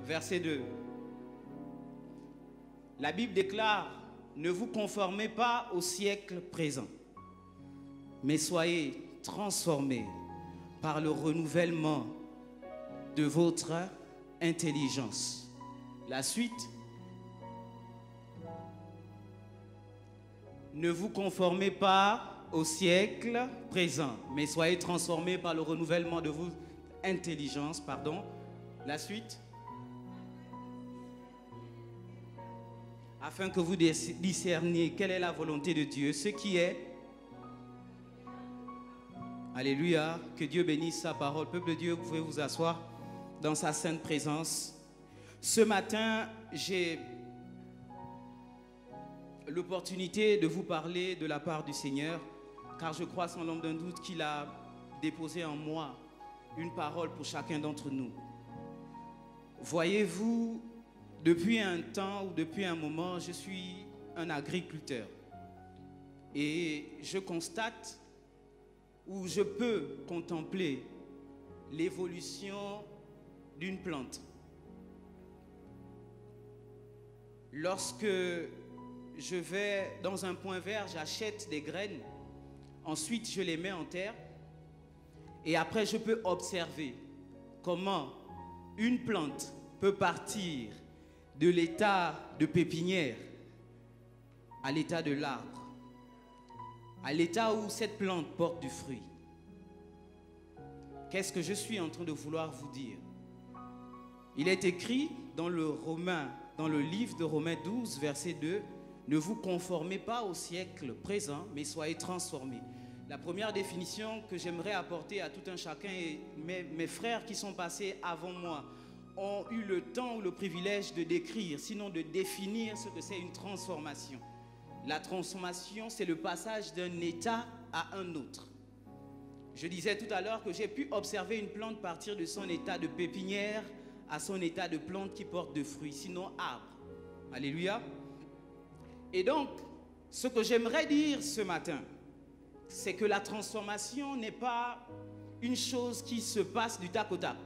verset 2. La Bible déclare, ne vous conformez pas au siècle présent, mais soyez transformés par le renouvellement de votre intelligence. La suite, ne vous conformez pas au siècle présent, mais soyez transformés par le renouvellement de votre intelligence. La suite, afin que vous discerniez quelle est la volonté de Dieu, ce qui est. Alléluia, que Dieu bénisse sa parole. Peuple de Dieu, vous pouvez vous asseoir dans sa sainte présence. Ce matin, j'ai l'opportunité de vous parler de la part du Seigneur, car je crois sans l'ombre d'un doute qu'il a déposé en moi une parole pour chacun d'entre nous. Voyez-vous, depuis un temps ou depuis un moment, je suis un agriculteur et je constate ou je peux contempler l'évolution d'une plante. Lorsque je vais dans un point vert, j'achète des graines, ensuite je les mets en terre et après je peux observer comment une plante peut partir de l'état de pépinière à l'état de l'arbre, à l'état où cette plante porte du fruit. Qu'est-ce que je suis en train de vouloir vous dire? Il est écrit dans le livre de Romains 12, verset 2, « Ne vous conformez pas au siècle présent, mais soyez transformés. » La première définition que j'aimerais apporter à tout un chacun, et mes frères qui sont passés avant moi ont eu le temps ou le privilège de décrire, sinon de définir ce que c'est une transformation. La transformation, c'est le passage d'un état à un autre. Je disais tout à l'heure que j'ai pu observer une plante partir de son état de pépinière à son état de plante qui porte de fruits, sinon arbre. Alléluia. Et donc, ce que j'aimerais dire ce matin, c'est que la transformation n'est pas une chose qui se passe du tac au tac.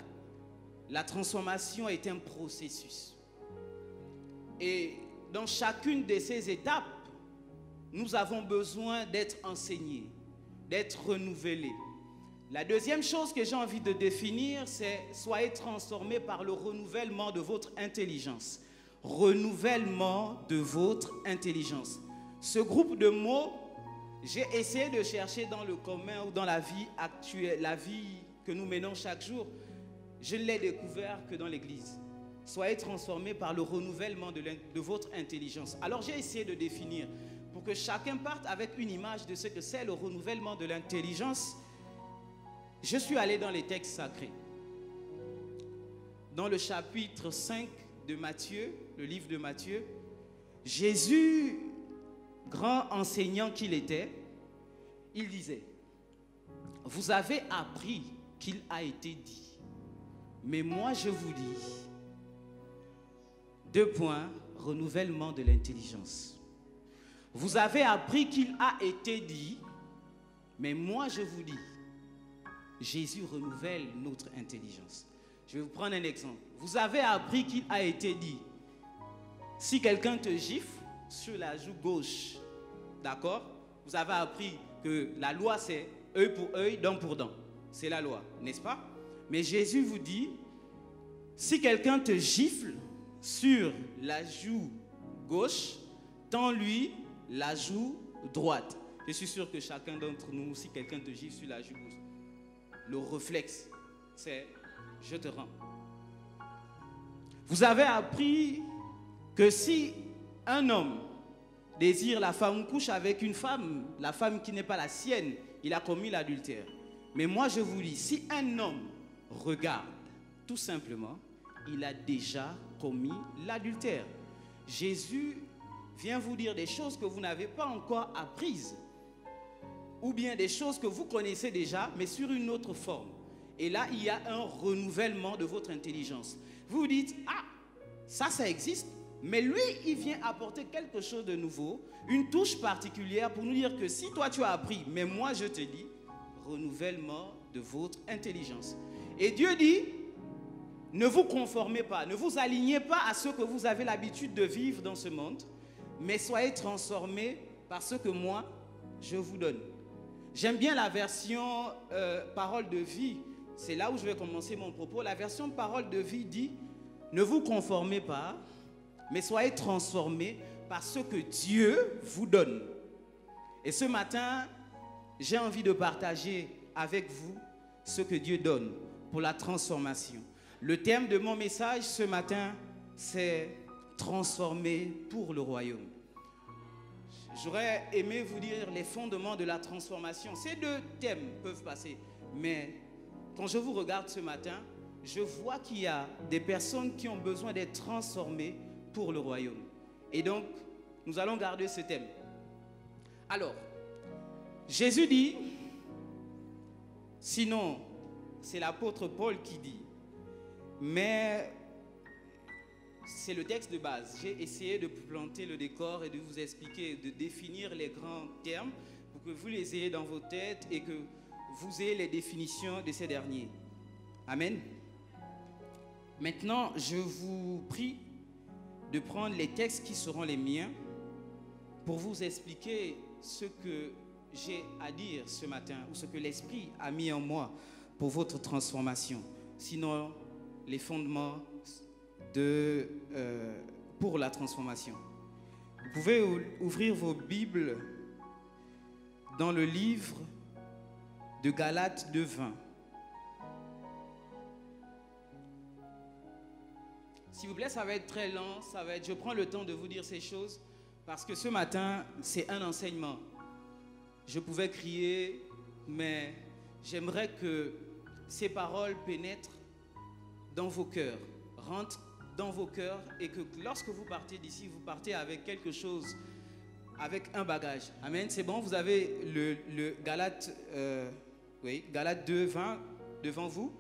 La transformation est un processus. Et dans chacune de ces étapes, nous avons besoin d'être enseignés, d'être renouvelés. La deuxième chose que j'ai envie de définir, c'est « Soyez transformés par le renouvellement de votre intelligence ». Renouvellement de votre intelligence. Ce groupe de mots, j'ai essayé de chercher dans le commun ou dans la vie actuelle, la vie que nous menons chaque jour. Je ne l'ai découvert que dans l'église. Soyez transformés par le renouvellement de votre intelligence. Alors j'ai essayé de définir pour que chacun parte avec une image de ce que c'est le renouvellement de l'intelligence. Je suis allé dans les textes sacrés. Dans le chapitre 5 de Matthieu, le livre de Matthieu, Jésus, grand enseignant qu'il était, il disait, « Vous avez appris qu'il a été dit. Mais moi, je vous dis, 2 points, renouvellement de l'intelligence. Vous avez appris qu'il a été dit, mais moi, je vous dis, Jésus renouvelle notre intelligence. Je vais vous prendre un exemple. Vous avez appris qu'il a été dit, si quelqu'un te gifle sur la joue gauche, d'accord? Vous avez appris que la loi, c'est œil pour œil, dent pour dent. C'est la loi, n'est-ce pas? Mais Jésus vous dit, si quelqu'un te gifle sur la joue gauche, tends-lui la joue droite. Je suis sûr que chacun d'entre nous, si quelqu'un te gifle sur la joue gauche, le réflexe, c'est je te rends. Vous avez appris que si un homme désire la femme ou couche avec une femme, la femme qui n'est pas la sienne, il a commis l'adultère. Mais moi je vous dis, si un homme regarde, tout simplement, il a déjà commis l'adultère. Jésus vient vous dire des choses que vous n'avez pas encore apprises, ou bien des choses que vous connaissez déjà, mais sur une autre forme. Et là, il y a un renouvellement de votre intelligence. Vous vous dites, ah, ça existe, mais lui, il vient apporter quelque chose de nouveau, une touche particulière pour nous dire que si toi tu as appris, mais moi je te dis, renouvellement de votre intelligence. Et Dieu dit, ne vous conformez pas, ne vous alignez pas à ce que vous avez l'habitude de vivre dans ce monde, mais soyez transformés par ce que moi, je vous donne. J'aime bien la version parole de vie. C'est là où je vais commencer mon propos. La version parole de vie dit, ne vous conformez pas, mais soyez transformés par ce que Dieu vous donne. Et ce matin, j'ai envie de partager avec vous ce que Dieu donne pour la transformation. Le thème de mon message ce matin, c'est transformer pour le royaume. J'aurais aimé vous dire les fondements de la transformation. Ces deux thèmes peuvent passer, mais quand je vous regarde ce matin, je vois qu'il y a des personnes qui ont besoin d'être transformées pour le royaume. Et donc, nous allons garder ce thème. Alors, Jésus dit, sinon, c'est l'apôtre Paul qui dit, mais c'est le texte de base. J'ai essayé de planter le décor et de vous expliquer, de définir les grands termes pour que vous les ayez dans vos têtes et que vous ayez les définitions de ces derniers. Amen. Maintenant, je vous prie de prendre les textes qui seront les miens pour vous expliquer ce que j'ai à dire ce matin ou ce que l'Esprit a mis en moi pour votre transformation. Sinon, les fondements pour la transformation. Vous pouvez ouvrir vos Bibles dans le livre de Galates 2:20. S'il vous plaît, ça va être très lent, je prends le temps de vous dire ces choses parce que ce matin, c'est un enseignement. Je pouvais crier, mais j'aimerais que ces paroles pénètrent dans vos cœurs, rentrent dans vos cœurs et que lorsque vous partez d'ici, vous partez avec quelque chose, avec un bagage. Amen, c'est bon, vous avez le Galates 2:20 devant vous.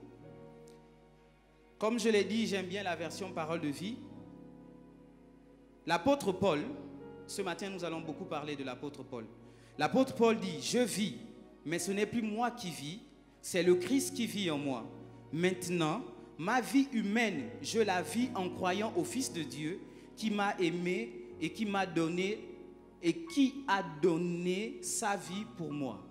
Comme je l'ai dit, j'aime bien la version parole de vie. L'apôtre Paul, ce matin nous allons beaucoup parler de l'apôtre Paul. L'apôtre Paul dit, je vis, mais ce n'est plus moi qui vis, c'est le Christ qui vit en moi. Maintenant, ma vie humaine, je la vis en croyant au Fils de Dieu qui m'a aimé et qui a donné sa vie pour moi.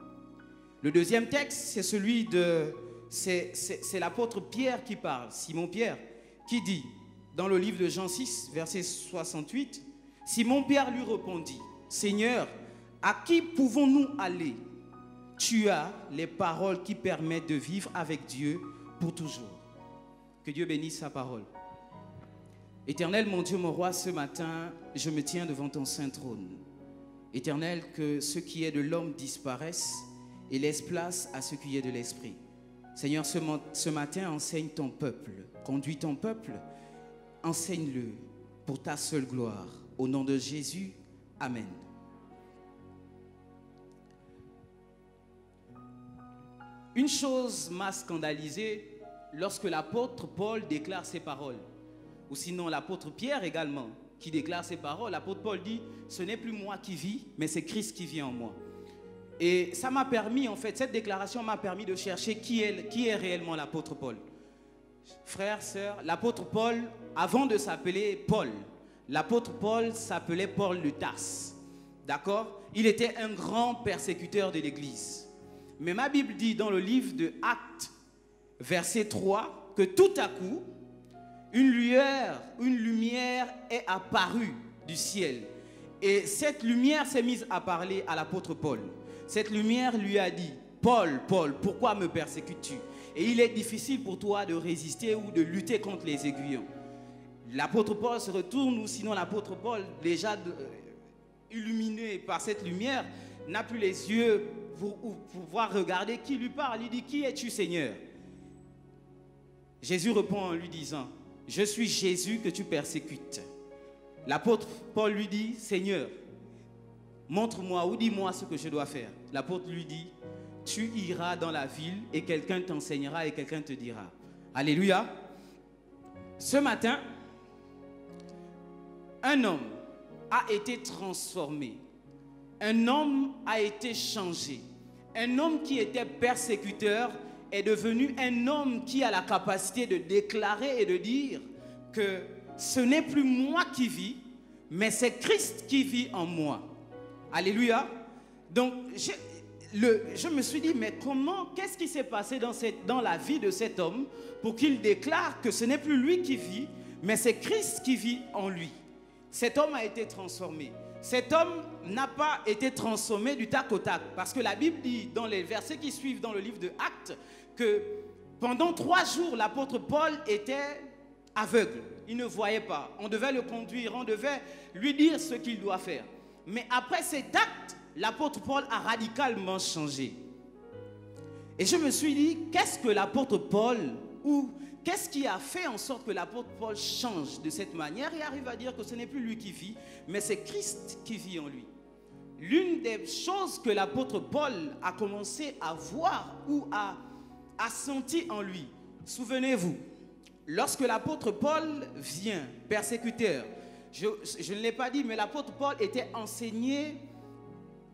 Le deuxième texte, c'est celui de... C'est l'apôtre Pierre qui parle, Simon Pierre, qui dit, dans le livre de Jean 6, verset 68, Simon Pierre lui répondit, Seigneur, à qui pouvons-nous aller? Tu as les paroles qui permettent de vivre avec Dieu pour toujours. Que Dieu bénisse sa parole. Éternel, mon Dieu, mon roi, ce matin, je me tiens devant ton saint trône. Éternel, que ce qui est de l'homme disparaisse et laisse place à ce qui est de l'esprit. Seigneur, ce matin, enseigne ton peuple, conduis ton peuple, enseigne-le pour ta seule gloire. Au nom de Jésus, Amen. Une chose m'a scandalisé lorsque l'apôtre Paul déclare ces paroles, ou sinon l'apôtre Pierre également, qui déclare ces paroles. L'apôtre Paul dit, ce n'est plus moi qui vis, mais c'est Christ qui vit en moi. Et ça m'a permis, en fait, cette déclaration m'a permis de chercher qui est réellement l'apôtre Paul. Frères, sœurs, l'apôtre Paul, avant de s'appeler Paul, l'apôtre Paul s'appelait Paul de Tarse. D'accord? Il était un grand persécuteur de l'Église. Mais ma Bible dit dans le livre de Actes, verset 3, que tout à coup, une lumière est apparue du ciel. Et cette lumière s'est mise à parler à l'apôtre Paul. Cette lumière lui a dit, Paul, Paul, pourquoi me persécutes-tu? Et il est difficile pour toi de résister ou de lutter contre les aiguillons. L'apôtre Paul se retourne, ou sinon l'apôtre Paul, déjà illuminé par cette lumière, n'a plus les yeux pour pouvoir regarder qui lui parle. Il dit, qui es-tu, Seigneur? Jésus répond en lui disant, je suis Jésus que tu persécutes. L'apôtre Paul lui dit, Seigneur, montre-moi ou dis-moi ce que je dois faire. L'apôtre lui dit, tu iras dans la ville et quelqu'un t'enseignera et quelqu'un te dira. Alléluia. Ce matin, un homme a été transformé. Un homme a été changé. Un homme qui était persécuteur est devenu un homme qui a la capacité de déclarer et de dire que ce n'est plus moi qui vis, mais c'est Christ qui vit en moi. Alléluia. Donc, je me suis dit, mais qu'est-ce qui s'est passé dans la vie de cet homme pour qu'il déclare que ce n'est plus lui qui vit, mais c'est Christ qui vit en lui. Cet homme a été transformé. Cet homme n'a pas été transformé du tac au tac, parce que la Bible dit dans les versets qui suivent dans le livre de Actes que pendant 3 jours, l'apôtre Paul était aveugle. Il ne voyait pas. On devait le conduire, on devait lui dire ce qu'il doit faire. Mais après cet acte, l'apôtre Paul a radicalement changé. Et je me suis dit, qu'est-ce que l'apôtre Paul, ou qu'est-ce qui a fait en sorte que l'apôtre Paul change de cette manière et arrive à dire que ce n'est plus lui qui vit, mais c'est Christ qui vit en lui. L'une des choses que l'apôtre Paul a commencé à voir ou à sentir en lui, souvenez-vous, lorsque l'apôtre Paul vient, persécuteur, je ne l'ai pas dit, mais l'apôtre Paul était enseigné,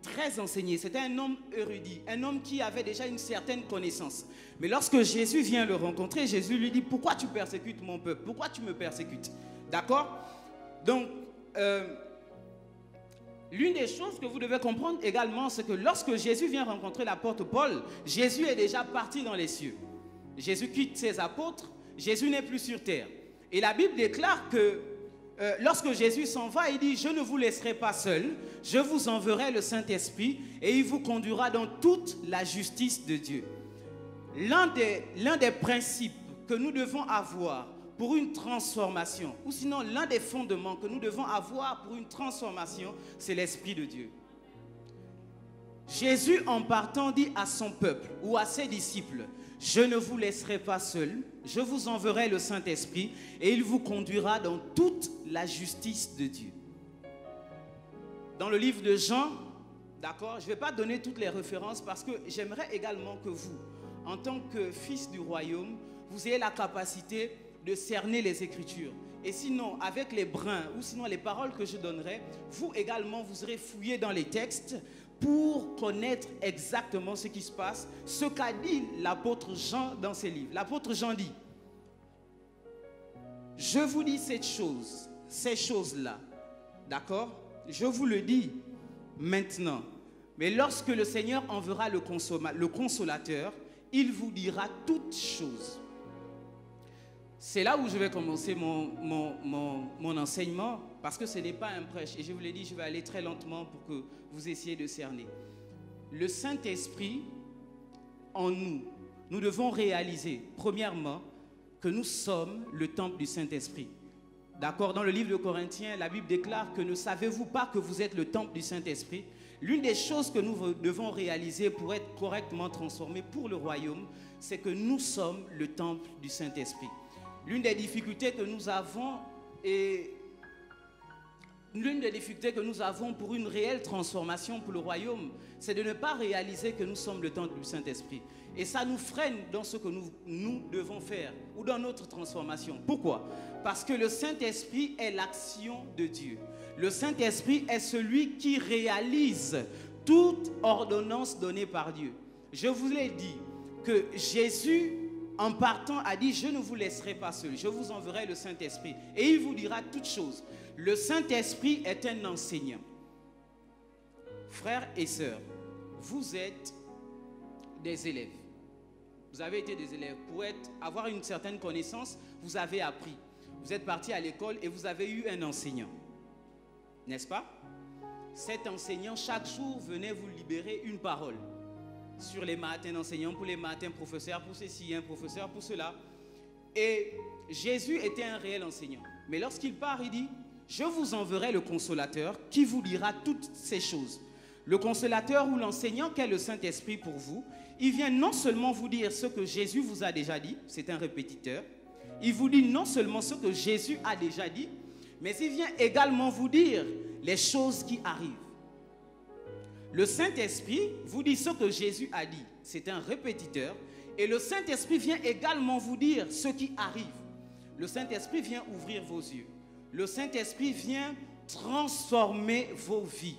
très enseigné. C'était un homme érudit, un homme qui avait déjà une certaine connaissance. Mais lorsque Jésus vient le rencontrer, Jésus lui dit, pourquoi tu persécutes mon peuple? Pourquoi tu me persécutes? D'accord? Donc, l'une des choses que vous devez comprendre également, c'est que lorsque Jésus vient rencontrer l'apôtre Paul, Jésus est déjà parti dans les cieux. Jésus quitte ses apôtres, Jésus n'est plus sur terre. Et la Bible déclare que lorsque Jésus s'en va, il dit, je ne vous laisserai pas seul, je vous enverrai le Saint-Esprit et il vous conduira dans toute la justice de Dieu. L'un des principes que nous devons avoir pour une transformation, ou sinon l'un des fondements que nous devons avoir pour une transformation, c'est l'Esprit de Dieu. Jésus, en partant, dit à son peuple ou à ses disciples, je ne vous laisserai pas seul, je vous enverrai le Saint-Esprit et il vous conduira dans toute la justice de Dieu. Dans le livre de Jean, d'accord, je ne vais pas donner toutes les références parce que j'aimerais également que vous, en tant que fils du royaume, vous ayez la capacité de cerner les Écritures. Et sinon, avec les brins ou sinon les paroles que je donnerai, vous également, vous aurez fouillé dans les textes pour connaître exactement ce qui se passe, ce qu'a dit l'apôtre Jean dans ses livres. L'apôtre Jean dit, je vous dis ces choses-là, d'accord? Je vous le dis maintenant. Mais lorsque le Seigneur enverra le consolateur, il vous dira toutes choses. C'est là où je vais commencer mon enseignement, parce que ce n'est pas un prêche. Et je vous l'ai dit, je vais aller très lentement pour que vous essayiez de cerner. Le Saint-Esprit en nous, nous devons réaliser, premièrement, que nous sommes le temple du Saint-Esprit. D'accord? Dans le livre de Corinthiens, la Bible déclare que ne savez-vous pas que vous êtes le temple du Saint-Esprit? L'une des choses que nous devons réaliser pour être correctement transformés pour le royaume, c'est que nous sommes le temple du Saint-Esprit. L'une des difficultés que nous avons pour une réelle transformation pour le royaume, c'est de ne pas réaliser que nous sommes le temple du Saint-Esprit. Et ça nous freine dans ce que nous devons faire ou dans notre transformation. Pourquoi? Parce que le Saint-Esprit est l'action de Dieu. Le Saint-Esprit est celui qui réalise toute ordonnance donnée par Dieu. Je vous l'ai dit que Jésus, en partant, a dit, je ne vous laisserai pas seul, je vous enverrai le Saint-Esprit et il vous dira toutes choses. Le Saint-Esprit est un enseignant. Frères et sœurs, vous êtes des élèves. Vous avez été des élèves. Pour avoir une certaine connaissance, vous avez appris. Vous êtes parti à l'école et vous avez eu un enseignant. N'est-ce pas? Cet enseignant, chaque jour, venait vous libérer une parole. Sur les maths, un enseignant, pour les maths, un professeur, pour ceci, un professeur, pour cela. Et Jésus était un réel enseignant. Mais lorsqu'il part, il dit, je vous enverrai le consolateur qui vous dira toutes ces choses. Le consolateur ou l'enseignant qu'est le Saint-Esprit pour vous, il vient non seulement vous dire ce que Jésus vous a déjà dit, c'est un répétiteur, il vous dit non seulement ce que Jésus a déjà dit, mais il vient également vous dire les choses qui arrivent. Le Saint-Esprit vous dit ce que Jésus a dit, c'est un répétiteur, et le Saint-Esprit vient également vous dire ce qui arrive. Le Saint-Esprit vient ouvrir vos yeux. Le Saint-Esprit vient transformer vos vies.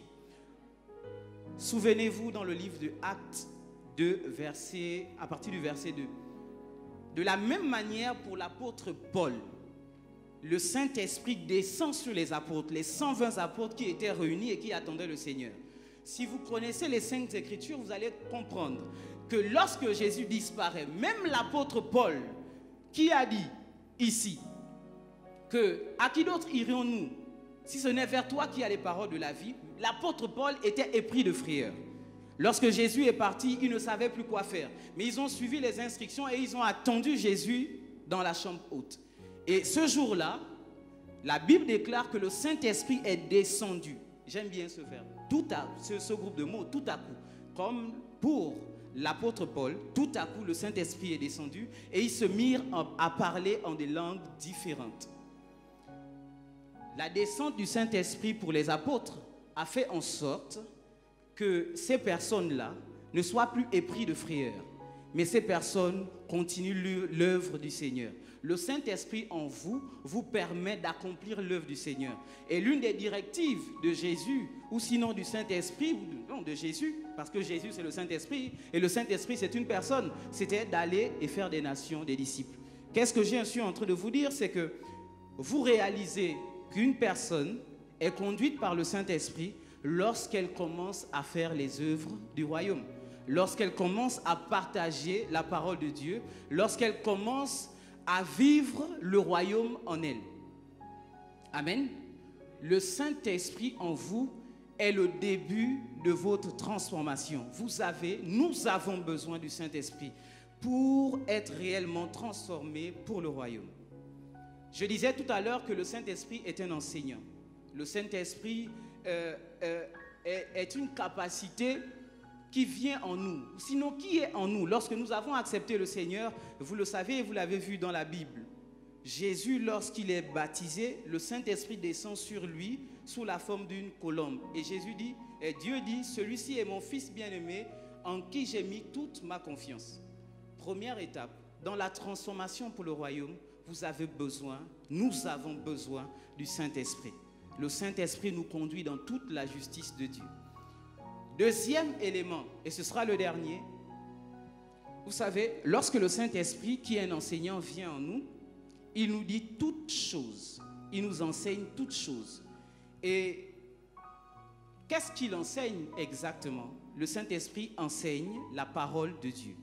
Souvenez-vous dans le livre de Actes à partir du verset 2. De la même manière, pour l'apôtre Paul, le Saint-Esprit descend sur les apôtres, les 120 apôtres qui étaient réunis et qui attendaient le Seigneur. Si vous connaissez les Saintes Écritures, vous allez comprendre que lorsque Jésus disparaît, même l'apôtre Paul, qui a dit ici, que à qui d'autre irions-nous si ce n'est vers toi qui as les paroles de la vie, l'apôtre Paul était épris de frayeur. Lorsque Jésus est parti, ils ne savaient plus quoi faire. Mais ils ont suivi les instructions et ils ont attendu Jésus dans la chambre haute. Et ce jour-là, la Bible déclare que le Saint-Esprit est descendu. J'aime bien ce verbe. Ce groupe de mots, tout à coup. Comme pour l'apôtre Paul, tout à coup, le Saint-Esprit est descendu et ils se mirent à parler en des langues différentes. La descente du Saint-Esprit pour les apôtres a fait en sorte que ces personnes-là ne soient plus épris de frayeur, mais ces personnes continuent l'œuvre du Seigneur. Le Saint-Esprit en vous vous permet d'accomplir l'œuvre du Seigneur. Et l'une des directives de Jésus, ou sinon du Saint-Esprit, non, de Jésus, parce que Jésus c'est le Saint-Esprit, et le Saint-Esprit c'est une personne, c'était d'aller et faire des nations, des disciples. Qu'est-ce que je suis en train de vous dire? C'est que vous réalisez qu'une personne est conduite par le Saint-Esprit lorsqu'elle commence à faire les œuvres du royaume, lorsqu'elle commence à partager la parole de Dieu, lorsqu'elle commence à vivre le royaume en elle. Amen. Le Saint-Esprit en vous est le début de votre transformation. Nous avons besoin du Saint-Esprit pour être réellement transformés pour le royaume. Je disais tout à l'heure que le Saint-Esprit est un enseignant. Le Saint-Esprit est une capacité qui vient en nous. Sinon, qui est en nous? Lorsque nous avons accepté le Seigneur, vous le savez et vous l'avez vu dans la Bible. Jésus, lorsqu'il est baptisé, le Saint-Esprit descend sur lui sous la forme d'une colombe. Et Dieu dit, celui-ci est mon fils bien-aimé en qui j'ai mis toute ma confiance. Première étape, dans la transformation pour le royaume, nous avons besoin du Saint-Esprit. Le Saint-Esprit nous conduit dans toute la justice de Dieu. Deuxième élément, et ce sera le dernier, vous savez, lorsque le Saint-Esprit, qui est un enseignant, vient en nous, il nous dit toutes choses, il nous enseigne toutes choses. Et qu'est-ce qu'il enseigne exactement? Le Saint-Esprit enseigne la parole de Dieu.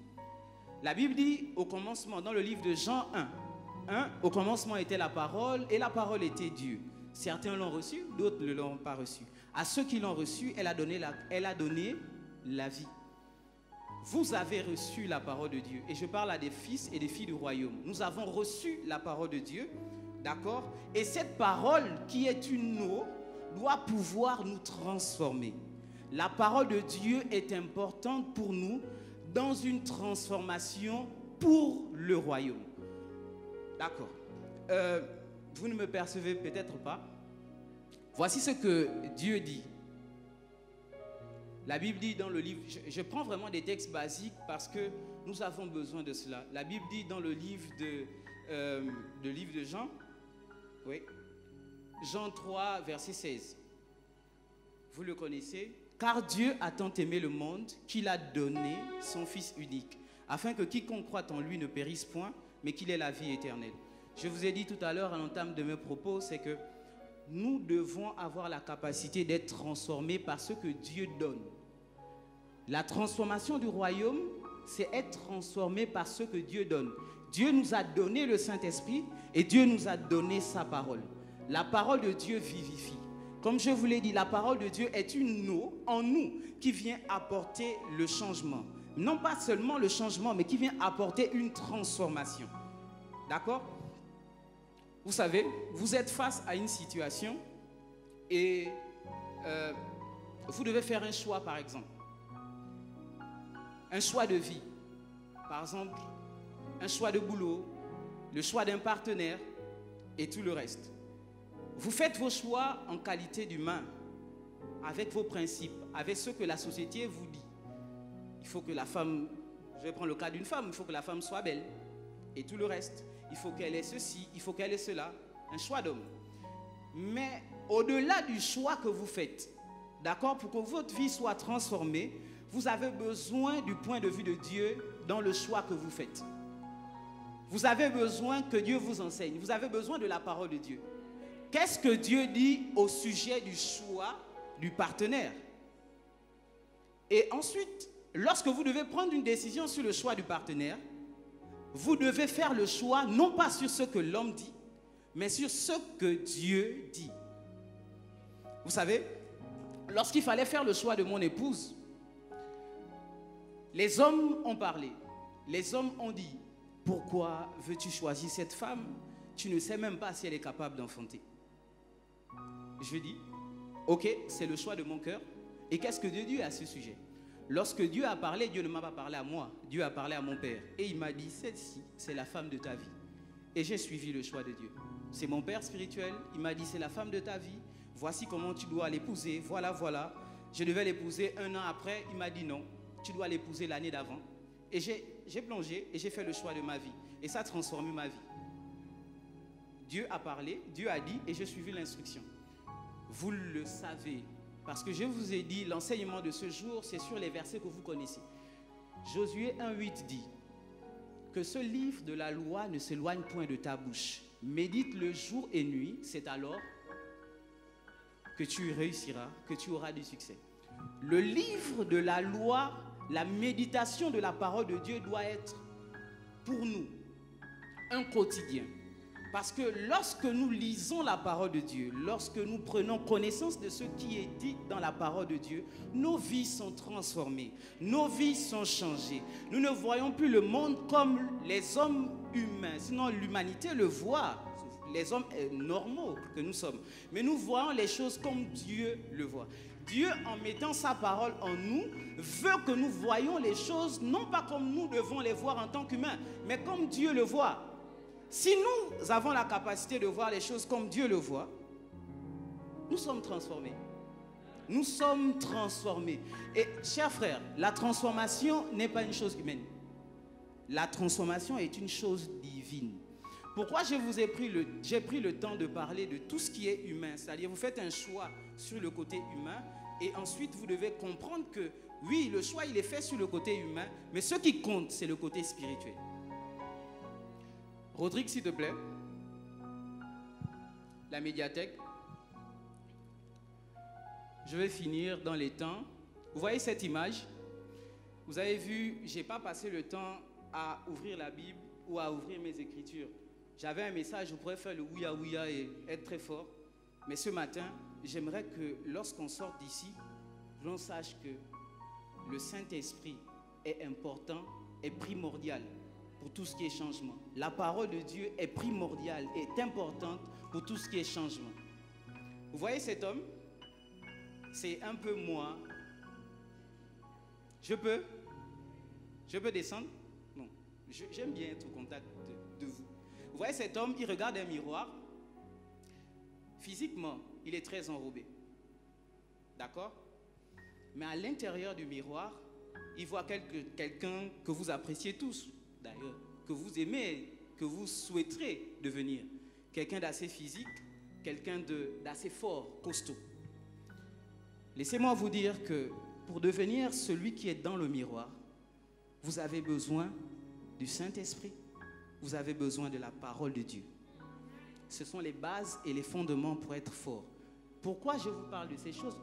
La Bible dit au commencement, dans le livre de Jean 1, au commencement était la parole et la parole était Dieu. Certains l'ont reçu, d'autres ne l'ont pas reçu. À ceux qui l'ont reçu, elle a donné la vie. Vous avez reçu la parole de Dieu. Et je parle à des fils et des filles du royaume. Nous avons reçu la parole de Dieu, d'accord? Et cette parole qui est une eau doit pouvoir nous transformer. La parole de Dieu est importante pour nous dans une transformation pour le royaume. D'accord. Vous ne me percevez peut-être pas. Voici ce que Dieu dit. La Bible dit dans le livre, je prends vraiment des textes basiques parce que nous avons besoin de cela. La Bible dit dans le livre de Jean, oui, Jean 3, verset 16. Vous le connaissez. Car Dieu a tant aimé le monde qu'il a donné son Fils unique, afin que quiconque croit en lui ne périsse point, mais qu'il ait la vie éternelle. Je vous ai dit tout à l'heure à l'entame de mes propos, c'est que nous devons avoir la capacité d'être transformés par ce que Dieu donne. La transformation du royaume, c'est être transformé par ce que Dieu donne. Dieu nous a donné le Saint-Esprit et Dieu nous a donné sa parole. La parole de Dieu vivifie. Comme je vous l'ai dit, la parole de Dieu est une eau en nous qui vient apporter le changement. Non pas seulement le changement, mais qui vient apporter une transformation. D'accord ? Vous savez, vous êtes face à une situation et vous devez faire un choix, par exemple. Un choix de vie. Par exemple, un choix de boulot, le choix d'un partenaire et tout le reste. Vous faites vos choix en qualité d'humain, avec vos principes, avec ce que la société vous dit. Il faut que la femme, je vais prendre le cas d'une femme, il faut que la femme soit belle et tout le reste. Il faut qu'elle ait ceci, il faut qu'elle ait cela. Un choix d'homme. Mais au-delà du choix que vous faites, d'accord, pour que votre vie soit transformée, vous avez besoin du point de vue de Dieu dans le choix que vous faites. Vous avez besoin que Dieu vous enseigne. Vous avez besoin de la parole de Dieu. Qu'est-ce que Dieu dit au sujet du choix du partenaire? Et ensuite, lorsque vous devez prendre une décision sur le choix du partenaire, vous devez faire le choix non pas sur ce que l'homme dit, mais sur ce que Dieu dit. Vous savez, lorsqu'il fallait faire le choix de mon épouse, les hommes ont parlé. Les hommes ont dit, pourquoi veux-tu choisir cette femme? Tu ne sais même pas si elle est capable d'enfanter. Je dis, ok, c'est le choix de mon cœur. Et qu'est-ce que Dieu dit à ce sujet? Lorsque Dieu a parlé, Dieu ne m'a pas parlé à moi. Dieu a parlé à mon père. Et il m'a dit, celle-ci, c'est la femme de ta vie. Et j'ai suivi le choix de Dieu. C'est mon père spirituel. Il m'a dit, c'est la femme de ta vie. Voici comment tu dois l'épouser. Voilà, voilà. Je devais l'épouser 1 an après. Il m'a dit non. Tu dois l'épouser l'année d'avant. Et j'ai plongé et j'ai fait le choix de ma vie. Et ça a transformé ma vie. Dieu a parlé, Dieu a dit et j'ai suivi l'instruction. Vous le savez. Parce que je vous ai dit, l'enseignement de ce jour, c'est sur les versets que vous connaissez. Josué 1,8 dit que ce livre de la loi ne s'éloigne point de ta bouche. Médite le jour et nuit, c'est alors que tu réussiras, que tu auras du succès. Le livre de la loi, la méditation de la parole de Dieu doit être pour nous un quotidien. Parce que lorsque nous lisons la parole de Dieu, lorsque nous prenons connaissance de ce qui est dit dans la parole de Dieu, nos vies sont transformées, nos vies sont changées. Nous ne voyons plus le monde comme les hommes humains, sinon l'humanité le voit, les hommes normaux que nous sommes. Mais nous voyons les choses comme Dieu le voit. Dieu, en mettant sa parole en nous, veut que nous voyions les choses non pas comme nous devons les voir en tant qu'humains, mais comme Dieu le voit. Si nous avons la capacité de voir les choses comme Dieu le voit, nous sommes transformés. Nous sommes transformés. Et chers frères, la transformation n'est pas une chose humaine. La transformation est une chose divine. Pourquoi j'ai pris le temps de parler de tout ce qui est humain? C'est-à-dire, vous faites un choix sur le côté humain et ensuite vous devez comprendre que oui, le choix il est fait sur le côté humain, mais ce qui compte, c'est le côté spirituel. Rodrigue, s'il te plaît. La médiathèque. Je vais finir dans les temps. Vous voyez cette image? Vous avez vu, je n'ai pas passé le temps à ouvrir la Bible ou à ouvrir mes écritures. J'avais un message, je pourrais faire le ouïa ouïa et être très fort. Mais ce matin, j'aimerais que lorsqu'on sort d'ici, l'on sache que le Saint-Esprit est important, est primordial pour tout ce qui est changement. La parole de Dieu est primordiale, est importante pour tout ce qui est changement. Vous voyez cet homme? C'est un peu moi. Je peux descendre? Non. J'aime bien être au contact de vous. Vous voyez cet homme, il regarde un miroir. Physiquement, il est très enrobé. D'accord? Mais à l'intérieur du miroir, il voit quelqu'un que vous appréciez tous, d'ailleurs, que vous aimez, que vous souhaiterez devenir. Quelqu'un d'assez physique, quelqu'un d'assez fort, costaud. Laissez-moi vous dire que pour devenir celui qui est dans le miroir, vous avez besoin du Saint-Esprit. Vous avez besoin de la parole de Dieu. Ce sont les bases et les fondements pour être fort. Pourquoi je vous parle de ces choses?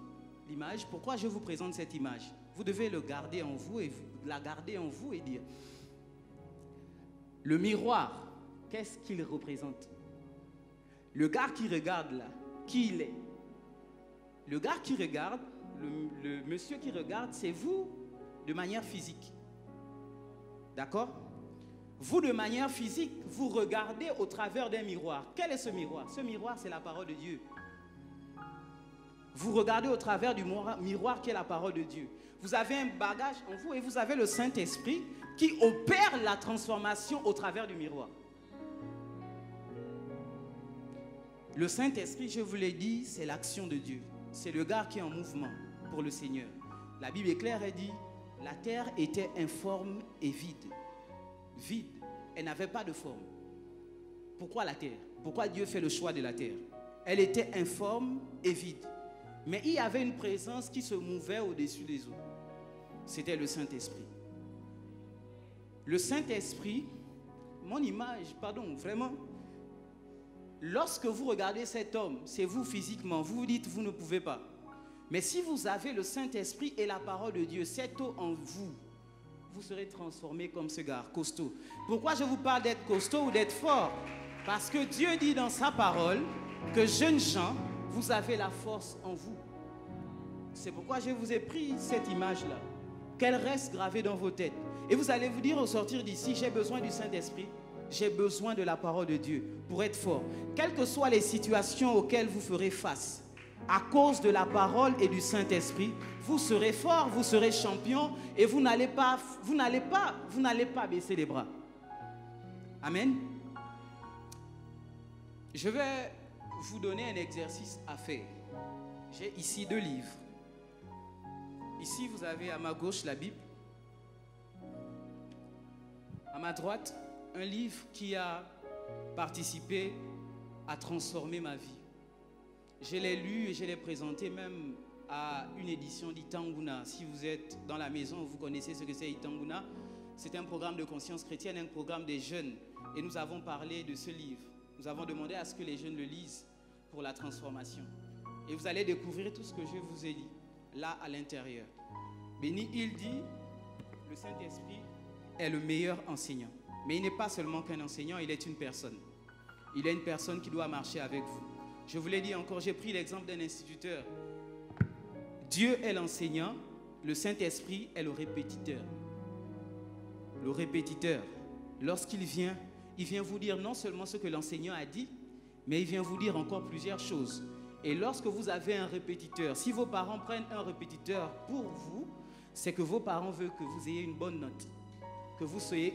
L'image, pourquoi je vous présente cette image? Vous devez le garder en vous et la garder en vous et dire, le miroir, qu'est-ce qu'il représente? Le gars qui regarde là, qui il est? Le gars qui regarde, le monsieur qui regarde, c'est vous de manière physique. D'accord? Vous, de manière physique, vous regardez au travers d'un miroir. Quel est ce miroir? Ce miroir, c'est la parole de Dieu. Vous regardez au travers du miroir qui est la parole de Dieu. Vous avez un bagage en vous et vous avez le Saint-Esprit qui opère la transformation au travers du miroir. Le Saint-Esprit, je vous l'ai dit, c'est l'action de Dieu. C'est le gars qui est en mouvement pour le Seigneur. La Bible est claire, elle dit, la terre était informe et vide. Vide. Elle n'avait pas de forme. Pourquoi la terre? Pourquoi Dieu fait le choix de la terre? Elle était informe et vide. Mais il y avait une présence qui se mouvait au-dessus des eaux. c'était le Saint-Esprit. Le Saint-Esprit, mon image, pardon, vraiment, lorsque vous regardez cet homme, c'est vous physiquement, vous vous dites, vous ne pouvez pas. Mais si vous avez le Saint-Esprit et la parole de Dieu, cette eau en vous, vous serez transformé comme ce gars, costaud. Pourquoi je vous parle d'être costaud ou d'être fort? Parce que Dieu dit dans sa parole que jeunes gens, vous avez la force en vous. C'est pourquoi je vous ai pris cette image-là, qu'elle reste gravée dans vos têtes. Et vous allez vous dire au sortir d'ici, j'ai besoin du Saint-Esprit, j'ai besoin de la parole de Dieu pour être fort. Quelles que soient les situations auxquelles vous ferez face, à cause de la parole et du Saint-Esprit, vous serez fort, vous serez champion et vous n'allez pas baisser les bras. Amen. Je vais vous donner un exercice à faire. J'ai ici 2 livres. Ici, vous avez à ma gauche la Bible. À ma droite, un livre qui a participé à transformer ma vie. Je l'ai lu et je l'ai présenté même à une édition d'Itanguna. Si vous êtes dans la maison, vous connaissez ce que c'est Itanguna. C'est un programme de conscience chrétienne, un programme des jeunes. Et nous avons parlé de ce livre. Nous avons demandé à ce que les jeunes le lisent pour la transformation. Et vous allez découvrir tout ce que je vous ai dit là à l'intérieur. Benny Hill dit, le Saint-Esprit est le meilleur enseignant. Mais il n'est pas seulement qu'un enseignant, il est une personne. Il est une personne qui doit marcher avec vous. Je vous l'ai dit encore, j'ai pris l'exemple d'un instituteur. Dieu est l'enseignant, le Saint-Esprit est le répétiteur. Le répétiteur, lorsqu'il vient, il vient vous dire non seulement ce que l'enseignant a dit, mais il vient vous dire encore plusieurs choses. Et lorsque vous avez un répétiteur, si vos parents prennent un répétiteur pour vous, c'est que vos parents veulent que vous ayez une bonne note, que vous soyez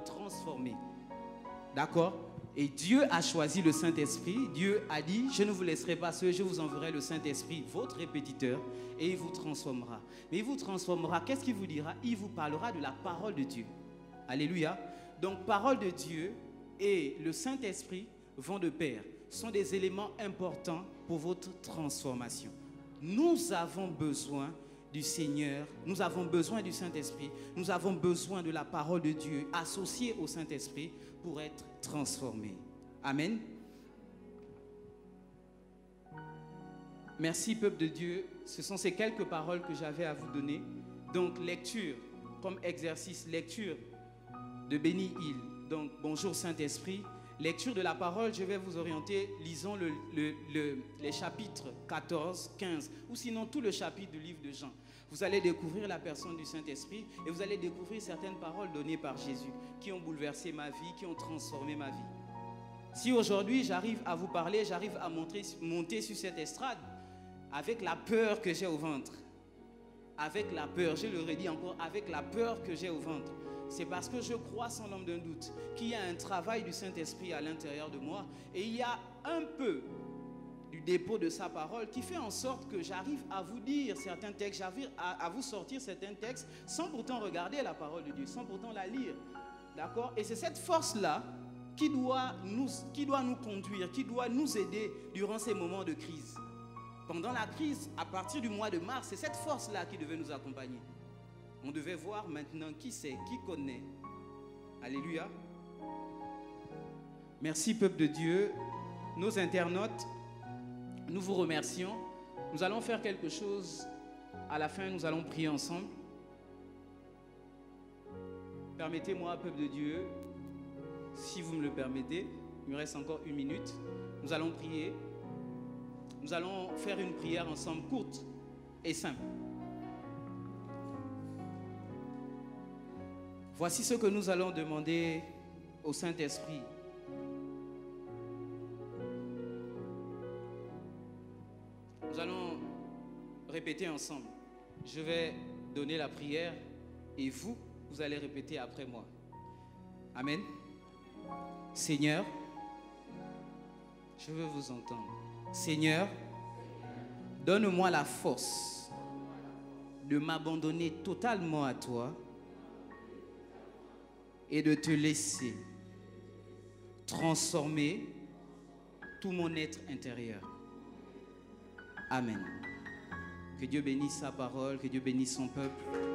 transformés. D'accord? Et Dieu a choisi le Saint-Esprit. Dieu a dit, je ne vous laisserai pas seul, je vous enverrai le Saint-Esprit, votre répétiteur, et il vous transformera. Mais il vous transformera, qu'est-ce qu'il vous dira? Il vous parlera de la parole de Dieu. Alléluia. Donc, parole de Dieu et le Saint-Esprit vont de pair. Sont des éléments importants pour votre transformation. Nous avons besoin du Seigneur, nous avons besoin du Saint-Esprit, nous avons besoin de la parole de Dieu associée au Saint-Esprit pour être transformés. Amen. Merci, peuple de Dieu. Ce sont ces quelques paroles que j'avais à vous donner. Donc, lecture, comme exercice, lecture de Benny Hill. Donc, bonjour Saint-Esprit. Lecture de la parole, je vais vous orienter. Lisons les chapitres 14, 15, ou sinon tout le chapitre du livre de Jean. Vous allez découvrir la personne du Saint-Esprit et vous allez découvrir certaines paroles données par Jésus qui ont bouleversé ma vie, qui ont transformé ma vie. Si aujourd'hui j'arrive à vous parler, j'arrive à monter sur cette estrade avec la peur que j'ai au ventre, avec la peur, je le redis encore, avec la peur que j'ai au ventre, c'est parce que je crois sans l'ombre d'un doute qu'il y a un travail du Saint-Esprit à l'intérieur de moi et il y a un peu du dépôt de sa parole qui fait en sorte que j'arrive à vous dire certains textes, j'arrive à vous sortir certains textes sans pourtant regarder la parole de Dieu, sans pourtant la lire. D'accord? Et c'est cette force-là qui doit nous conduire, qui doit nous aider durant ces moments de crise. Pendant la crise, à partir du mois de mars, c'est cette force-là qui devait nous accompagner. On devait voir maintenant qui c'est, qui connaît. Alléluia. Merci, peuple de Dieu. Nos internautes, nous vous remercions. Nous allons faire quelque chose. À la fin, nous allons prier ensemble. Permettez-moi, peuple de Dieu, si vous me le permettez, il me reste encore 1 minute. Nous allons prier. Nous allons faire une prière ensemble, courte et simple. Voici ce que nous allons demander au Saint-Esprit. Nous allons répéter ensemble. Je vais donner la prière et vous allez répéter après moi. Amen. Seigneur, je veux vous entendre. Seigneur, donne-moi la force de m'abandonner totalement à toi et de te laisser transformer tout mon être intérieur. Amen. Que Dieu bénisse sa parole, que Dieu bénisse son peuple.